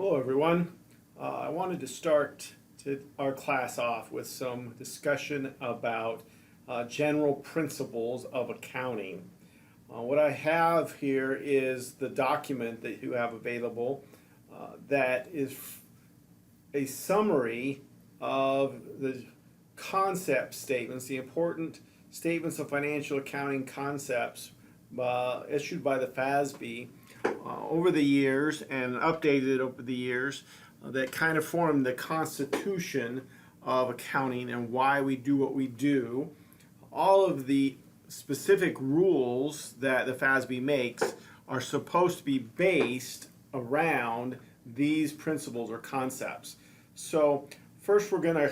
Hello everyone. I wanted to start our class off with some discussion about general principles of accounting. What I have here is the document that you have available that is a summary of the concept statements, the important statements of financial accounting concepts issued by the FASB over the years and updated over the years that kind of form the constitution of accounting and why we do what we do. All of the specific rules that the FASB makes are supposed to be based around these principles or concepts. So first we're going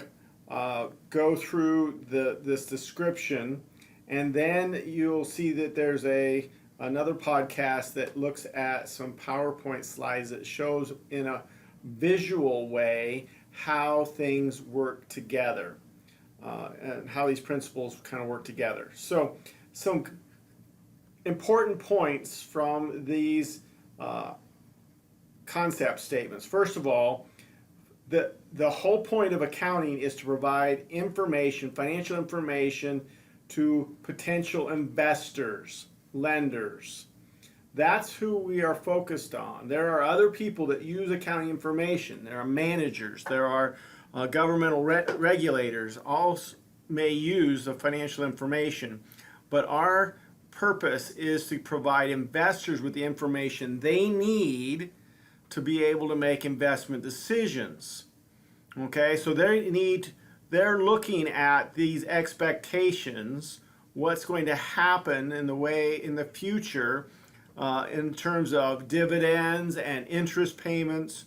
to go through this description, and then you'll see that there's another podcast that looks at some PowerPoint slides that shows in a visual way how things work together and how these principles kind of work together. So some important points from these concept statements. First of all, the whole point of accounting is to provide information, financial information, to potential investors, lenders. That's who we are focused on. There are other people that use accounting information. There are managers, there are governmental regulators, all may use the financial information. But our purpose is to provide investors with the information they need to be able to make investment decisions. Okay, so they're looking at these expectations, what's going to happen in the future in terms of dividends and interest payments.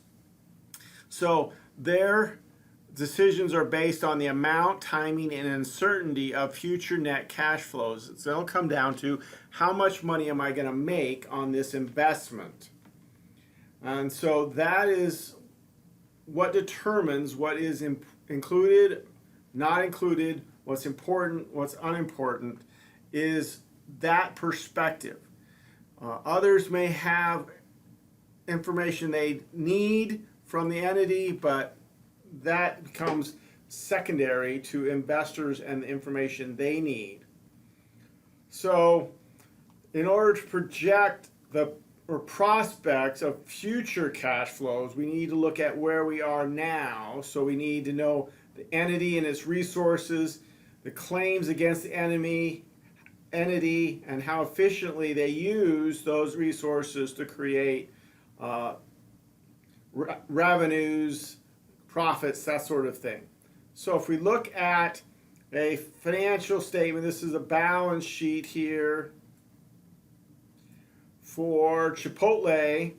So their decisions are based on the amount, timing, and uncertainty of future net cash flows. So it'll come down to how much money am I going to make on this investment. And so that is what determines what is included, not included, what's important, what's unimportant, is that perspective. Others may have information they need from the entity, but that becomes secondary to investors and the information they need. So in order to project prospects of future cash flows, we need to look at where we are now. So we need to know the entity and its resources, the claims against the entity, and how efficiently they use those resources to create revenues, profits, that sort of thing. So if we look at a financial statement, this is a balance sheet here for Chipotle.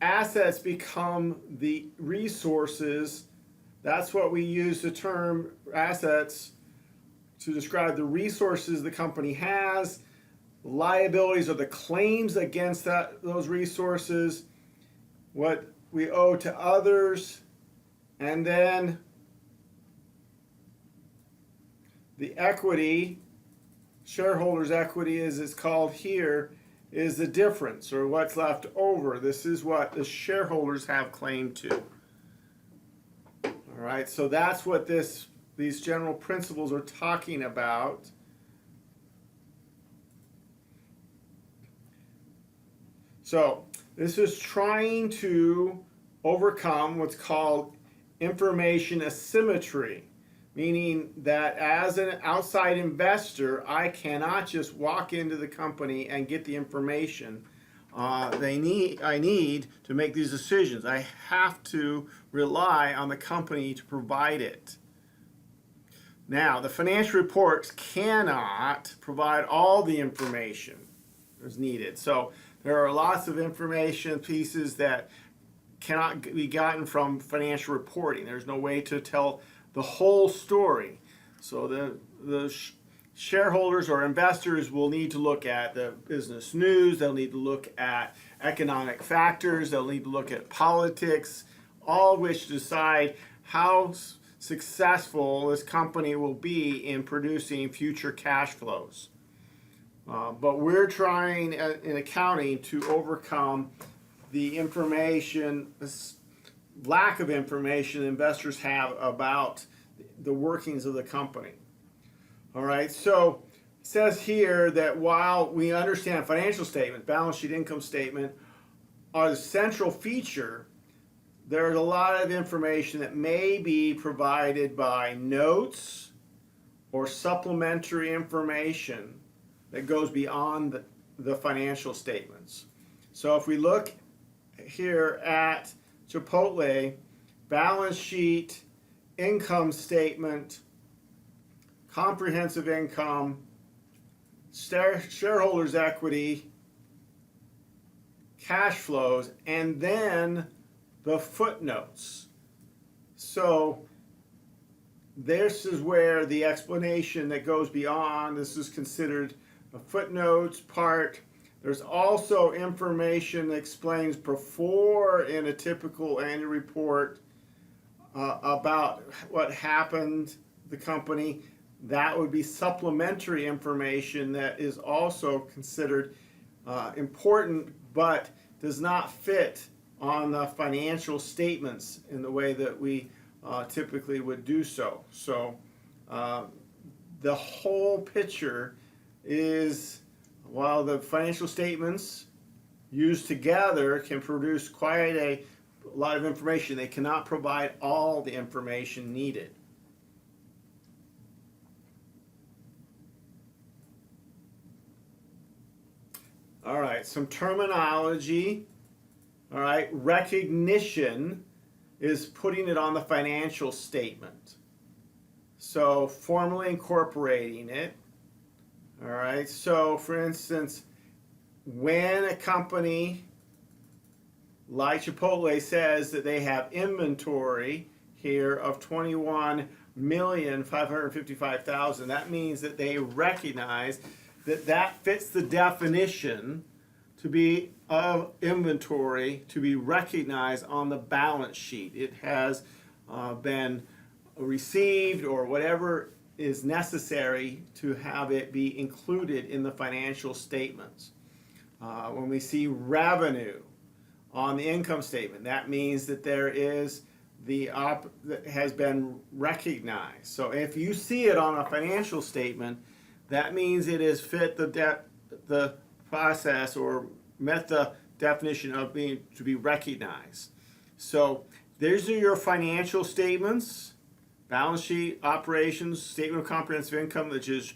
Assets become the resources. That's what we use the term assets to describe the resources the company has. Liabilities are the claims against those resources, what we owe to others, and then the equity, shareholders' equity as it's called here, is the difference, or what's left over. This is what the shareholders have claim to. All right, so that's what these general principles are talking about. So this is trying to overcome what's called information asymmetry, meaning that as an outside investor, I cannot just walk into the company and get the information I need to make these decisions. I have to rely on the company to provide it. Now, the financial reports cannot provide all the information that's needed. So there are lots of information pieces that cannot be gotten from financial reporting. There's no way to tell the whole story. So the shareholders or investors will need to look at the business news, they'll need to look at economic factors, they'll need to look at politics, all of which decide how successful this company will be in producing future cash flows. But we're trying in accounting to overcome the information, lack of information investors have about the workings of the company. All right, so it says here that while we understand financial statement, balance sheet, income statement are the central feature, there's a lot of information that may be provided by notes or supplementary information that goes beyond the financial statements. So if we look here at Chipotle, balance sheet, income statement, comprehensive income, shareholders' equity, cash flows, and then the footnotes. So this is where the explanation that goes beyond, this is considered a footnotes part. There's also information that explains before in a typical annual report about what happened, the company. That would be supplementary information that is also considered important, but does not fit on the financial statements in the way that we typically would do so. So the whole picture is, while the financial statements used together can produce quite a lot of information, they cannot provide all the information needed. All right, some terminology. All right, recognition is putting it on the financial statement. So formally incorporating it. All right, so for instance, when a company like Chipotle says that they have inventory here of 21,555,000, that means that they recognize that that fits the definition to be of inventory to be recognized on the balance sheet. It has been received or whatever is necessary to have it be included in the financial statements. When we see revenue on the income statement, that means that there is that has been recognized. So if you see it on a financial statement, that means it has fit the process or met the definition of being to be recognized. So these are your financial statements. Balance sheet, operations, statement of comprehensive income, which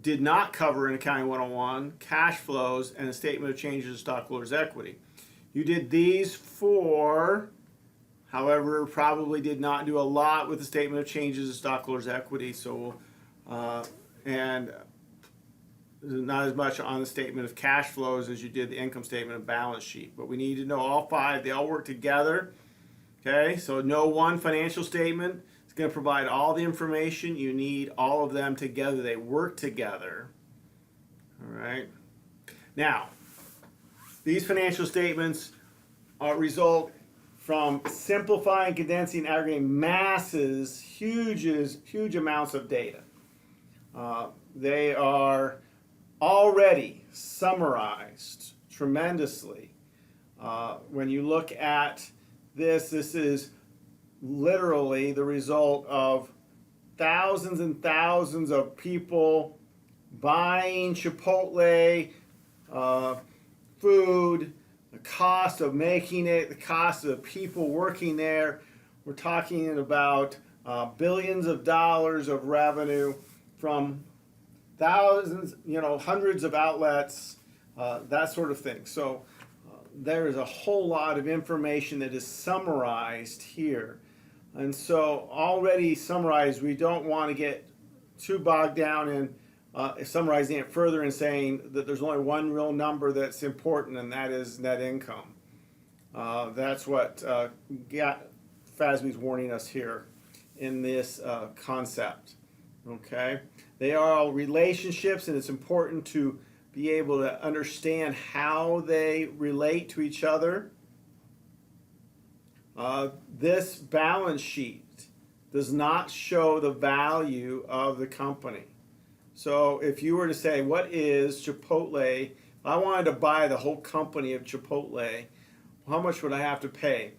did not cover in Accounting 101, cash flows, and a statement of changes in stockholders' equity. You did these four, however, probably did not do a lot with the statement of changes in stockholders' equity, and not as much on the statement of cash flows as you did the income statement and balance sheet. But we need to know all five. They all work together. Okay, so no one financial statement is going to provide all the information. You need all of them together. They work together. All right. Now, these financial statements result from simplifying, condensing, aggregating masses, huge amounts of data. They are already summarized tremendously. When you look at this is literally the result of thousands and thousands of people buying Chipotle food, the cost of making it, the cost of people working there. We're talking about billions of dollars of revenue from thousands, hundreds of outlets, that sort of thing. So there is a whole lot of information that is summarized here. And so already summarized, we don't want to get too bogged down in summarizing it further and saying that there's only one real number that's important, and that is net income. That's what FASB's warning us here in this concept. Okay, they are all relationships, and it's important to be able to understand how they relate to each other. This balance sheet does not show the value of the company. So if you were to say, what is Chipotle? If I wanted to buy the whole company of Chipotle, how much would I have to pay?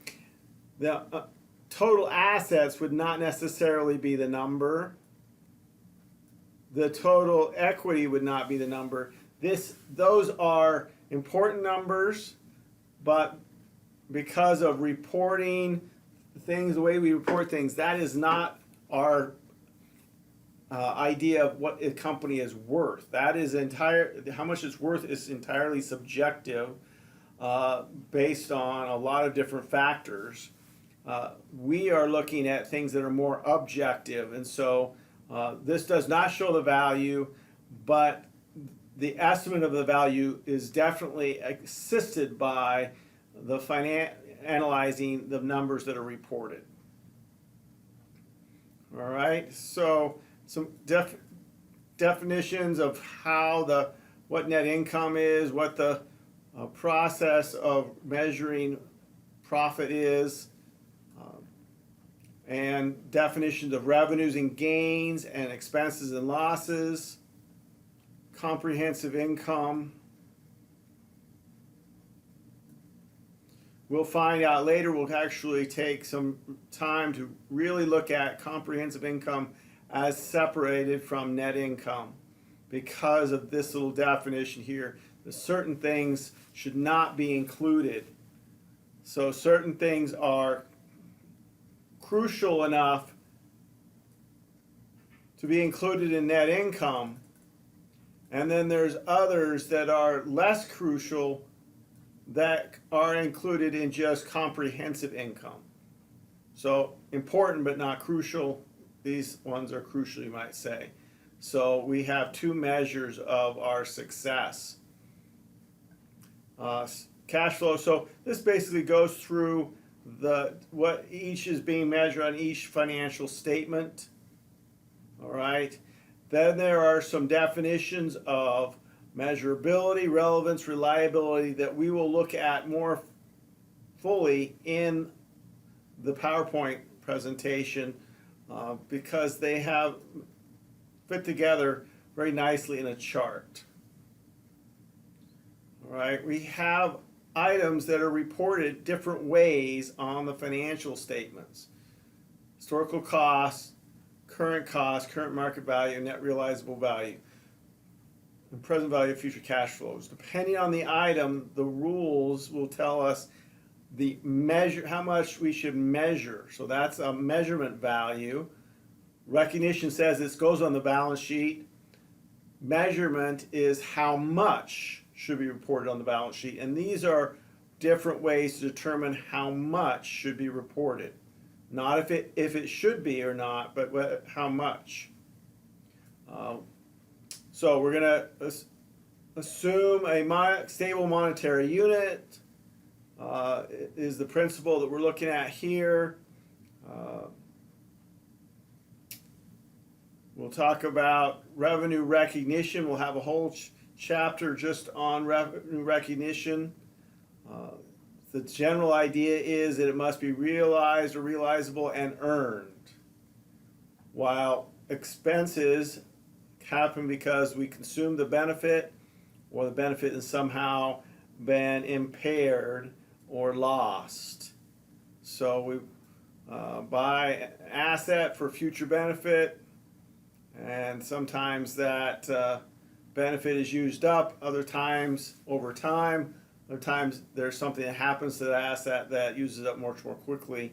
The total assets would not necessarily be the number. The total equity would not be the number. Those are important numbers, but because of reporting things, the way we report things, that is not our idea of what a company is worth. That is how much it's worth is entirely subjective, based on a lot of different factors. We are looking at things that are more objective, and so this does not show the value, but the estimate of the value is definitely assisted by the analyzing the numbers that are reported. All right, so some definitions of what net income is, what the process of measuring profit is, and definitions of revenues and gains and expenses and losses, comprehensive income. We'll find out later, we'll actually take some time to really look at comprehensive income as separated from net income because of this little definition here. The certain things should not be included. So certain things are crucial enough to be included in net income, and then there's others that are less crucial that are included in just comprehensive income. So important but not crucial. These ones are crucial, you might say. So we have two measures of our success. Cash flow. So this basically goes through what each is being measured on each financial statement. All right. Then there are some definitions of measurability, relevance, reliability that we will look at more fully in the PowerPoint presentation, because they have fit together very nicely in a chart. All right, we have items that are reported different ways on the financial statements. Historical costs, current market value, net realizable value, and present value of future cash flows. Depending on the item, the rules will tell us how much we should measure. So that's a measurement value. Recognition says this goes on the balance sheet. Measurement is how much should be reported on the balance sheet. And these are different ways to determine how much should be reported. Not if it should be or not, but how much. So we're going to assume a stable monetary unit is the principle that we're looking at here. We'll talk about revenue recognition. We'll have a whole chapter just on revenue recognition. The general idea is that it must be realized or realizable and earned, while expenses happen because we consume the benefit or the benefit has somehow been impaired or lost. So we buy an asset for future benefit, and sometimes that benefit is used up, other times over time, other times there's something that happens to the asset that uses it up much more quickly,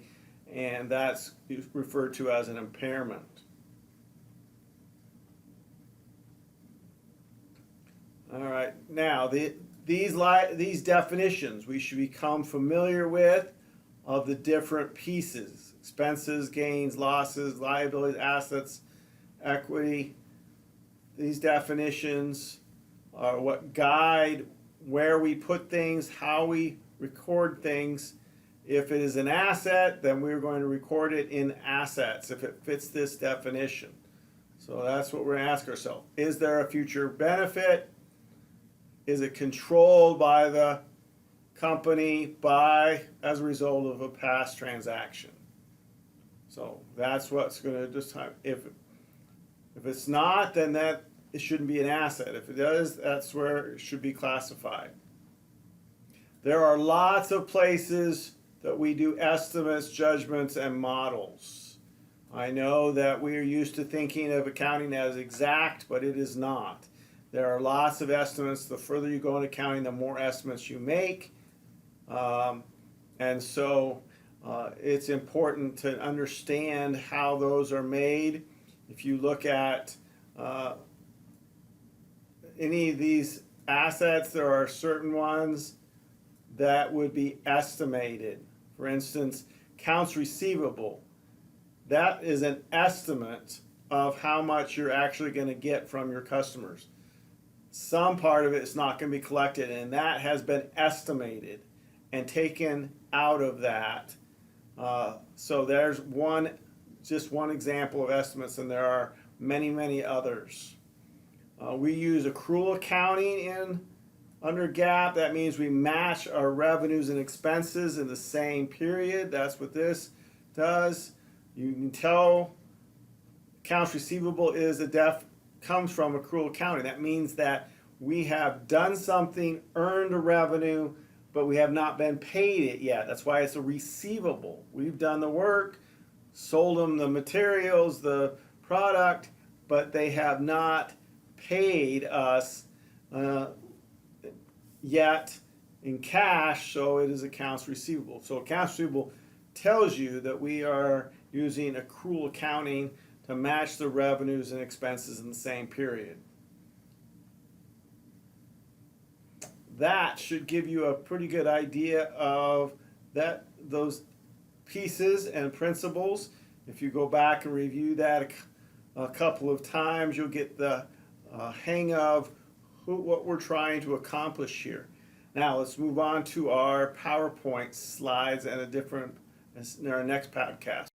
and that's referred to as an impairment. All right, now these definitions we should become familiar with of the different pieces: expenses, gains, losses, liabilities, assets, equity. These definitions are what guide where we put things, how we record things. If it is an asset, then we're going to record it in assets if it fits this definition. So that's what we're going to ask ourselves. Is there a future benefit? Is it controlled by the company as a result of a past transaction? So that's what's going to just if it's not, then it shouldn't be an asset. If it does, that's where it should be classified. There are lots of places that we do estimates, judgments, and models. I know that we are used to thinking of accounting as exact, but it is not. There are lots of estimates. The further you go in accounting, the more estimates you make. And so it's important to understand how those are made. If you look at any of these assets, there are certain ones that would be estimated. For instance, accounts receivable. That is an estimate of how much you're actually going to get from your customers. Some part of it is not going to be collected, and that has been estimated and taken out of that. So there's just one example of estimates, and there are many, many others. We use accrual accounting under GAAP. That means we match our revenues and expenses in the same period. That's what this does. You can tell accounts receivable comes from accrual accounting. That means that we have done something, earned a revenue, but we have not been paid it yet. That's why it's a receivable. We've done the work, sold them the materials, the product, but they have not paid us yet in cash, so it is accounts receivable. So accounts receivable tells you that we are using accrual accounting to match the revenues and expenses in the same period. That should give you a pretty good idea of those pieces and principles. If you go back and review that a couple of times, you'll get the hang of what we're trying to accomplish here. Now let's move on to our PowerPoint slides and in our next podcast.